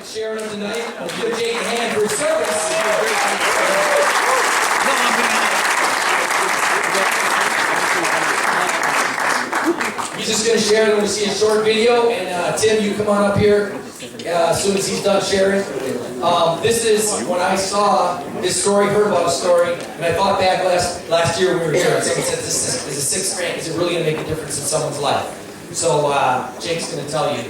sharing them tonight. Let's give Jake a hand for his service. He's just going to share them. We see a short video, and Tim, you come on up here as soon as he's done sharing. This is when I saw this story, heard about a story, and I thought back last year we were here, and someone said, this is a 6th grade. Is it really going to make a difference in someone's life? So Jake's going to tell you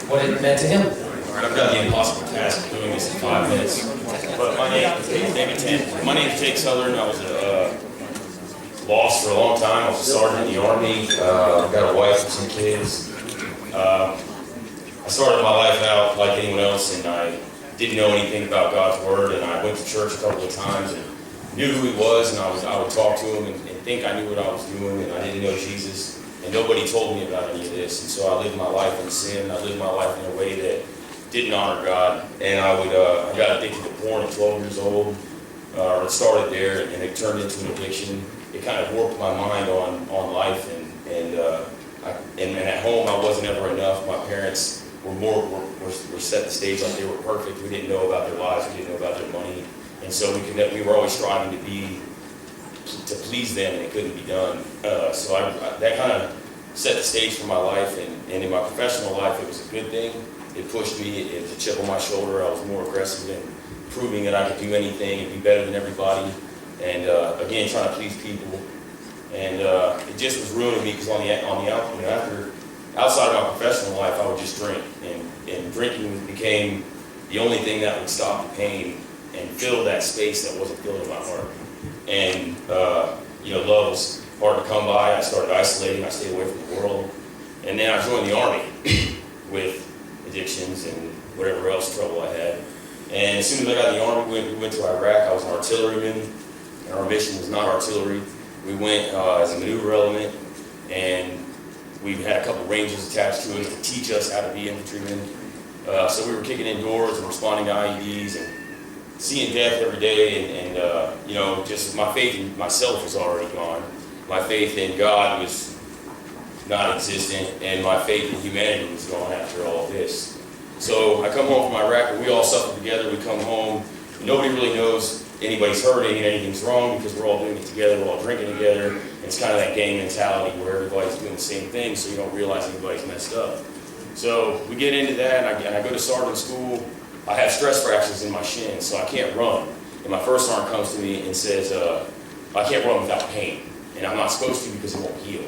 what it meant to him. All right, I've got the impossible task of doing this in 5 minutes, but my name is maybe 10. My name is Jake Southern. I was lost for a long time. I was a sergeant in the Army. I've got a wife and 2 kids. I started my life out like anyone else, and I didn't know anything about God's Word, and I went to church a couple of times and knew who He was, and I would talk to Him and think I knew what I was doing, and I didn't know Jesus, and nobody told me about any of this, and so I lived my life in sin. I lived my life in a way that didn't honor God, and I got addicted to porn at 12 years old. It started there, and it turned into an addiction. It kind of warped my mind on life, and at home I wasn't ever enough. My parents were set the stage like they were perfect. We didn't know about their lives. We didn't know about their money, and so we were always striving to please them, and it couldn't be done. So that kind of set the stage for my life, and in my professional life, it was a good thing. It pushed me. It was a chip on my shoulder. I was more aggressive in proving that I could do anything and be better than everybody, and again, trying to please people. And it just was ruining me because outside of my professional life, I would just drink, and drinking became the only thing that would stop the pain and fill that space that wasn't filled in my heart. And love was hard to come by. I started isolating. I stayed away from the world, and then I joined the Army with addictions and whatever else trouble I had. And as soon as I got in the Army, we went to Iraq. I was an artilleryman, and our mission was not artillery. We went as a maneuver element, and we had a couple Rangers attached to it to teach us how to be infantrymen. So we were kicking in doors and responding to IEDs and seeing death every day, and just my faith in myself was already gone. My faith in God was not existent, and my faith in humanity was gone after all of this. So I come home from Iraq, and we all suffer together. We come home, nobody really knows anybody's hurting and anything's wrong because we're all doing it together, we're all drinking together. It's kind of that gang mentality where everybody's doing the same thing, so you don't realize anybody's messed up. So we get into that, and I go to sergeant school. I have stress fractures in my shin, so I can't run. And my first sergeant comes to me and says, I can't run without pain, and I'm not supposed to because it won't heal.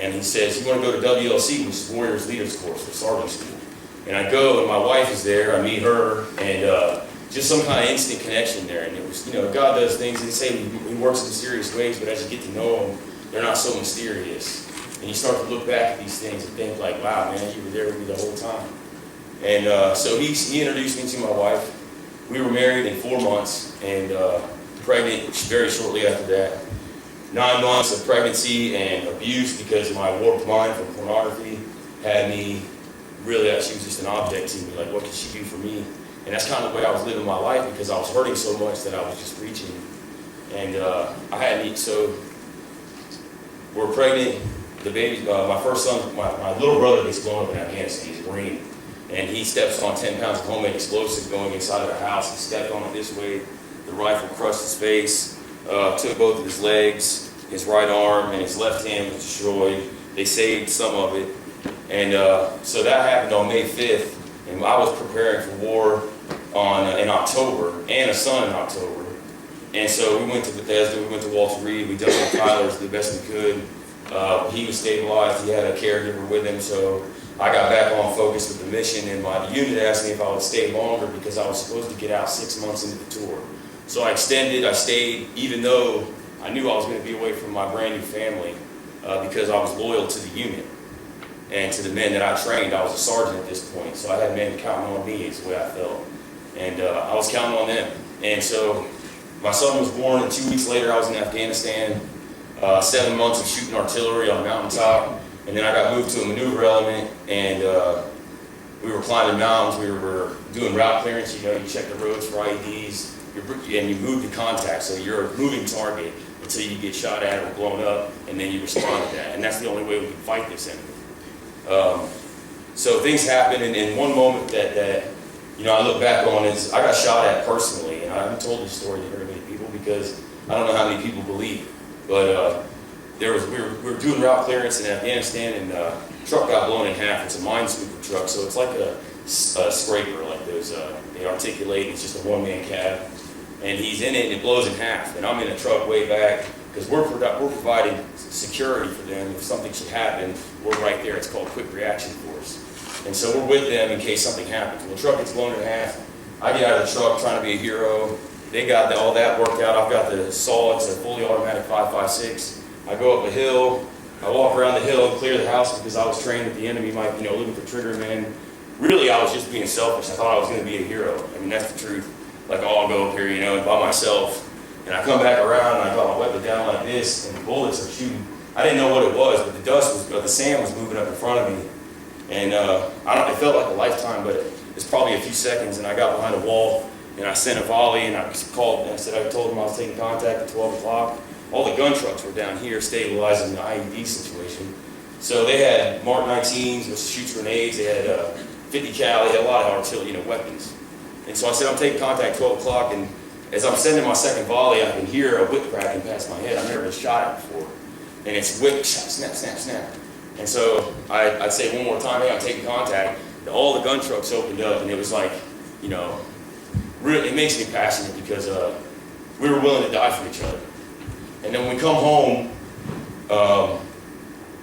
And he says, you want to go to WLC, which is Warriors Leaders Course for sergeant school. And I go, and my wife is there. I meet her, and just some kind of instant connection there. And it was, God does things. They say He works in mysterious ways, but as you get to know Him, they're not so mysterious. And you start to look back at these things and think like, wow, man, you were there with me the whole time. And so he introduced me to my wife. We were married in 4 months, and pregnant very shortly after that. 9 months of pregnancy and abuse because my warped mind from pornography had me really, she was just an object to me, like what could she do for me? And that's kind of the way I was living my life because I was hurting so much that I was just reaching. And so we're pregnant, the baby, my first son, my little brother gets blown up in Afghanistan, he's a Marine. And he steps on 10 pounds of homemade explosive going inside of the house. He stepped on it this way, the rifle crushed his face. Took both of his legs, his right arm, and his left hand was destroyed. They saved some of it. And so that happened on May 5th, and I was preparing for war in October, and a son in October. And so we went to Bethesda, we went to Walter Reed, we dealt with Tyler's the best we could. He was stabilized, he had a caregiver with him, so I got back on focus with the mission, and the unit asked me if I would stay longer because I was supposed to get out 6 months into the tour. So I stayed, even though I knew I was going to be away from my brand new family because I was loyal to the unit and to the men that I trained. I was a sergeant at this point, so I had men counting on me is the way I felt. And I was counting on them. And so my son was born, and 2 weeks later I was in Afghanistan, 7 months of shooting artillery on a mountaintop. And then I got moved to a maneuver element, and we were climbing mountains, we were doing route clearance, you check the roads for IEDs. And you move to contact, so you're a moving target until you get shot at or blown up, and then you respond to that. And that's the only way we can fight this enemy. So things happen, and in one moment that you know, I look back on is I got shot at personally, and I haven't told this story to very many people because I don't know how many people believe. But we were doing route clearance in Afghanistan, and truck got blown in half. It's a minesweeper truck, so it's like a scraper, like those they articulate. It's just a one-man cab, and he's in it, and it blows in half. And I'm in a truck way back because we're providing security for them. If something should happen, we're right there. It's called Quick Reaction Force. And so we're with them in case something happens. When the truck gets blown in half, I get out of the truck trying to be a hero. They got all that worked out. I've got the saw. It's a fully automatic 5.56. I go up a hill. I walk around the hill and clear the house because I was trained that the enemy might, you know, looking for trigger men. Really, I was just being selfish. I thought I was going to be a hero. I mean, that's the truth. Like, oh, I'll go up here, you know, by myself. And I come back around and I got my weapon down like this, and the bullets are shooting. I didn't know what it was, but the sand was moving up in front of me. And it felt like a lifetime, but it's probably a few seconds. And I got behind a wall and I sent a volley, and I called and I told them I was taking contact at 12 o'clock. All the gun trucks were down here stabilizing the IED situation. So they had Mark 19s, which shoots grenades. They had 50 cal. They had a lot of artillery, you know, weapons. And so I said, I'm taking contact at 12 o'clock. And as I'm sending my second volley, I can hear a whip cracking past my head. I've never been shot at before. And it's whip, shot, snap, snap, snap. And so I'd say one more time, hey, I'm taking contact. All the gun trucks opened up, and it was like, you know, really, it makes me passionate because we were willing to die for each other. And then when we come home,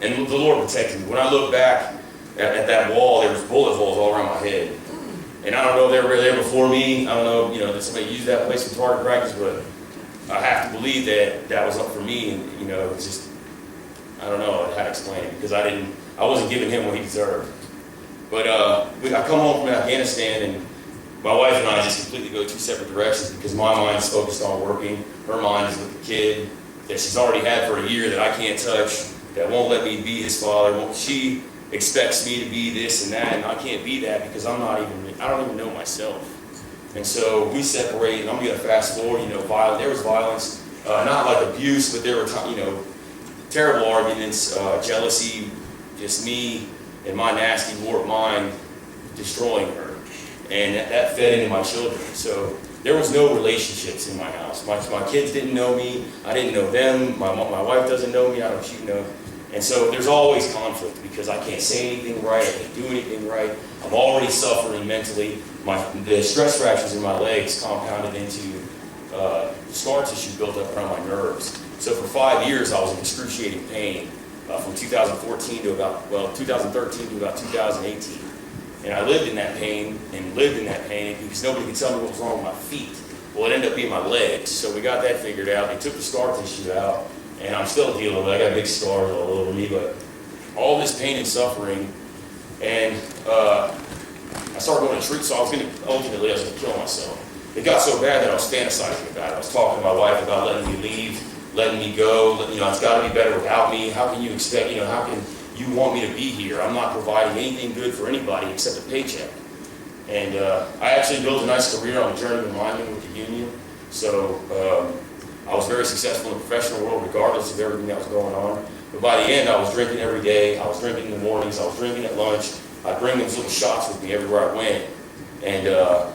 and the Lord protected me. When I look back at that wall, there was bullet holes all around my head. And I don't know if they were there before me. I don't know, you know, that somebody used that place for target practice, but I have to believe that that was up for me. And, you know, it's just, I don't know how to explain it because I wasn't giving him what he deserved. But I come home from Afghanistan, and my wife and I just completely go two separate directions because my mind is focused on working. Her mind is with the kid that she's already had for a year that I can't touch, that won't let me be his father. She expects me to be this and that, and I can't be that because I don't even know myself. And so we separate, and I'm going to fast forward, you know, there was violence, not like abuse, but there were, you know, terrible arguments, jealousy, just me and my nasty warped mind destroying her. And that fed into my children. So there was no relationships in my house. My kids didn't know me. I didn't know them. My wife doesn't know me. I don't she know. And so there's always conflict because I can't say anything right. I can't do anything right. I'm already suffering mentally. The stress fractures in my legs compounded into scar tissue built up around my nerves. So for 5 years, I was in excruciating pain from 2013 to about 2018. And I lived in that pain because nobody could tell me what was wrong with my feet. Well, it ended up being my legs. So we got that figured out. They took the scar tissue out, and I'm still dealing with it. I got big scars all over me, but all this pain and suffering. And I started going to treat, so I was going to kill myself. It got so bad that I was fantasizing about it. I was talking to my wife about letting me leave, letting me go. You know, it's got to be better without me. How can you expect, you know, how can you want me to be here? I'm not providing anything good for anybody except a paycheck. And I actually built a nice career on the journeyman lineman with the union. So I was very successful in the professional world regardless of everything that was going on. But by the end, I was drinking every day. I was drinking in the mornings. I was drinking at lunch. I'd bring those little shots with me everywhere I went. And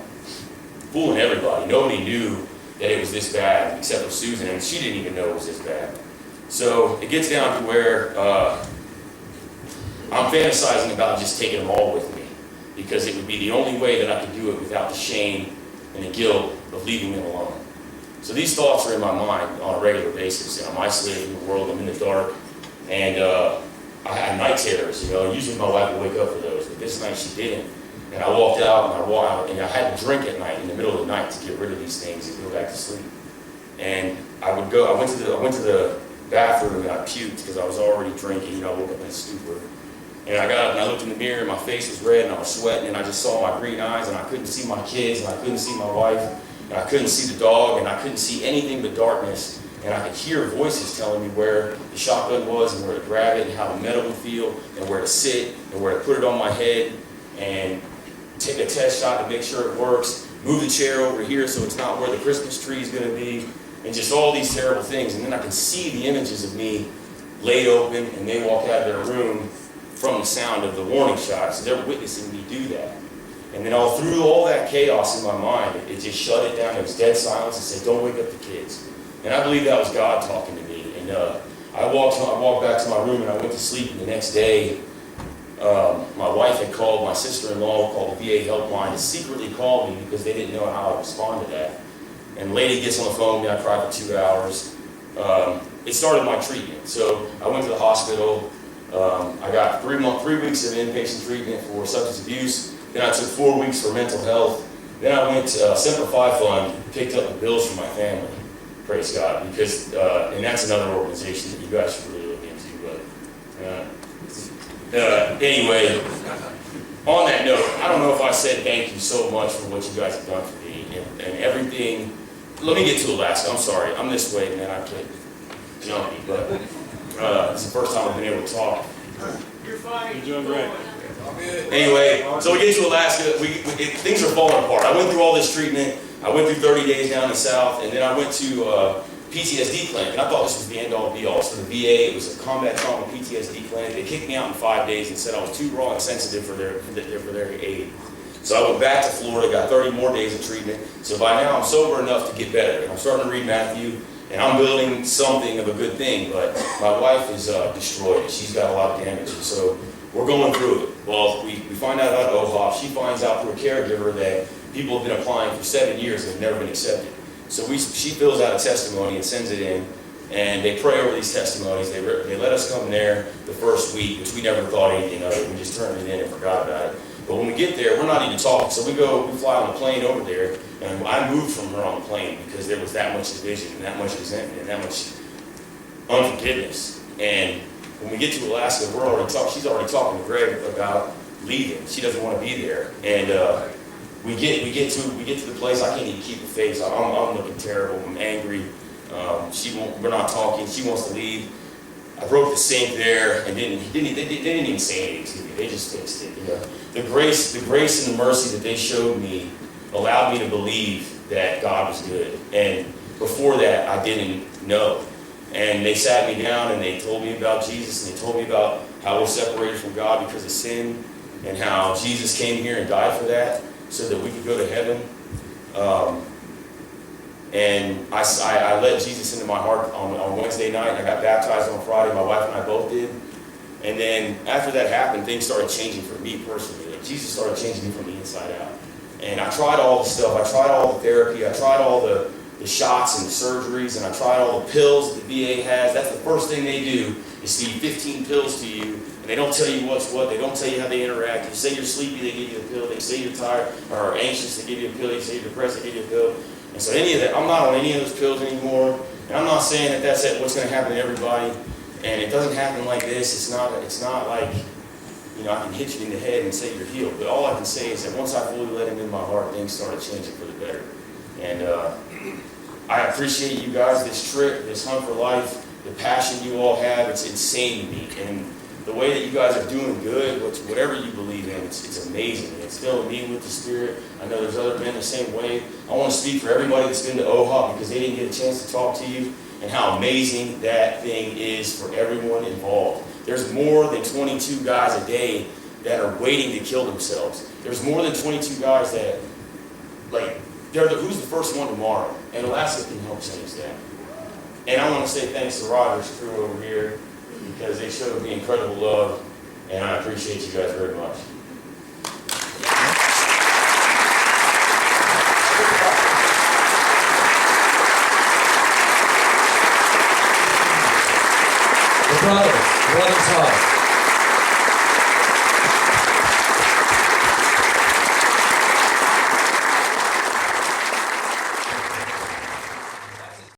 fooling everybody. Nobody knew that it was this bad except for Susan, and she didn't even know it was this bad. So it gets down to where I'm fantasizing about just taking them all with me because it would be the only way that I could do it without the shame and the guilt of leaving them alone. So these thoughts are in my mind on a regular basis, and I'm isolated from the world, I'm in the dark, and I had night terrors, you know. Usually my wife would wake up for those, but this night she didn't. And I walked out and I had to drink at night in the middle of the night to get rid of these things and go back to sleep. And I went to the bathroom and I puked because I was already drinking, you know. I woke up in a stupor. And I got up and I looked in the mirror and my face was red and I was sweating and I just saw my green eyes and I couldn't see my kids and I couldn't see my wife and I couldn't see the dog and I couldn't see anything but darkness. And I could hear voices telling me where the shotgun was and where to grab it and how the metal would feel and where to sit and where to put it on my head and take a test shot to make sure it works, move the chair over here so it's not where the Christmas tree is going to be, and just all these terrible things. And then I can see the images of me laid open and they walk out of their room from the sound of the warning shots. They're witnessing me do that. And then all through all that chaos in my mind, it just shut it down. It was dead silence and said, don't wake up the kids. And I believe that was God talking to me. And I walked back to my room and I went to sleep. And the next day, my wife had called, my sister-in-law called the VA helpline to secretly call me because they didn't know how I respond to that. And the lady gets on the phone with me. I cried for 2 hours. It started my treatment. So I went to the hospital. I got 3 weeks of inpatient treatment for substance abuse. Then I took 4 weeks for mental health. Then I went to Semper Fi Fund, picked up the bills for my family. Praise God, because and that's another organization that you guys should really look into. But anyway, on that note, I don't know if I said thank you so much for what you guys have done for me and everything. Let me get to Alaska. I'm sorry, I'm this way, man. I can't jumpy, but it's the first time I've been able to talk. You're fine. You're doing great. Anyway, so we get to Alaska, things are falling apart. I went through all this treatment, I went through 30 days down in the south, and then I went to PTSD clinic, and I thought this was the end-all be-all. So the VA, it was a combat trauma PTSD clinic. They kicked me out in 5 days and said I was too raw and sensitive for their aid. So I went back to Florida, got 30 more days of treatment. So by now I'm sober enough to get better. I'm starting to read Matthew, and I'm building something of a good thing, but my wife is destroyed. She's got a lot of damage, so we're going through it. Well, we find out about OHOP. She finds out through a caregiver that people have been applying for 7 years and have never been accepted. So she fills out a testimony and sends it in, and they pray over these testimonies. They let us come there the first week, which we never thought anything of it. We just turned it in and forgot about it. But when we get there, we're not even talking. So we fly on a plane over there, and I moved from her on the plane because there was that much division and that much resentment and that much unforgiveness. And when we get to Alaska, she's already talking to Greg about leaving. She doesn't want to be there. And we get to the place. I can't even keep a face. I'm looking terrible. I'm angry. We're not talking. She wants to leave. I broke the sink there, and they didn't even say anything to me. They just fixed it. You know, the grace and the mercy that they showed me allowed me to believe that God was good. And before that, I didn't know. And they sat me down and they told me about Jesus, and they told me about how we're separated from God because of sin, and how Jesus came here and died for that so that we could go to heaven. And I let Jesus into my heart on Wednesday night. I got baptized on Friday. My wife and I both did. And then after that happened, things started changing for me personally. Like Jesus started changing me from the inside out. And I tried all the stuff. I tried all the therapy. I tried all the shots and the surgeries, and I tried all the pills that the VA has. That's the first thing they do is feed 15 pills to you, and they don't tell you what's what. They don't tell you how they interact. You say you're sleepy, they give you a pill. They say you're tired or anxious, they give you a pill. You say you're depressed, they give you a pill. And so any of that, I'm not on any of those pills anymore. And I'm not saying that that's what's going to happen to everybody. And it doesn't happen like this. It's not like, you know, I can hit you in the head and say you're healed. But all I can say is that once I fully let him in my heart, things started changing for the better. And I appreciate you guys, this trip, this Hunt for Life, the passion you all have. It's insane to me. And the way that you guys are doing good, whatever you believe in, it's amazing. It's filling me with the Spirit. I know there's other men the same way. I want to speak for everybody that's been to OHOP because they didn't get a chance to talk to you, and how amazing that thing is for everyone involved. There's more than 22 guys a day that are waiting to kill themselves. There's more than 22 guys that, like, who's the first one tomorrow? And Alaska can help change that. And I want to say thanks to Roger's crew over here because they showed me incredible love, and I appreciate you guys very much. Brothers,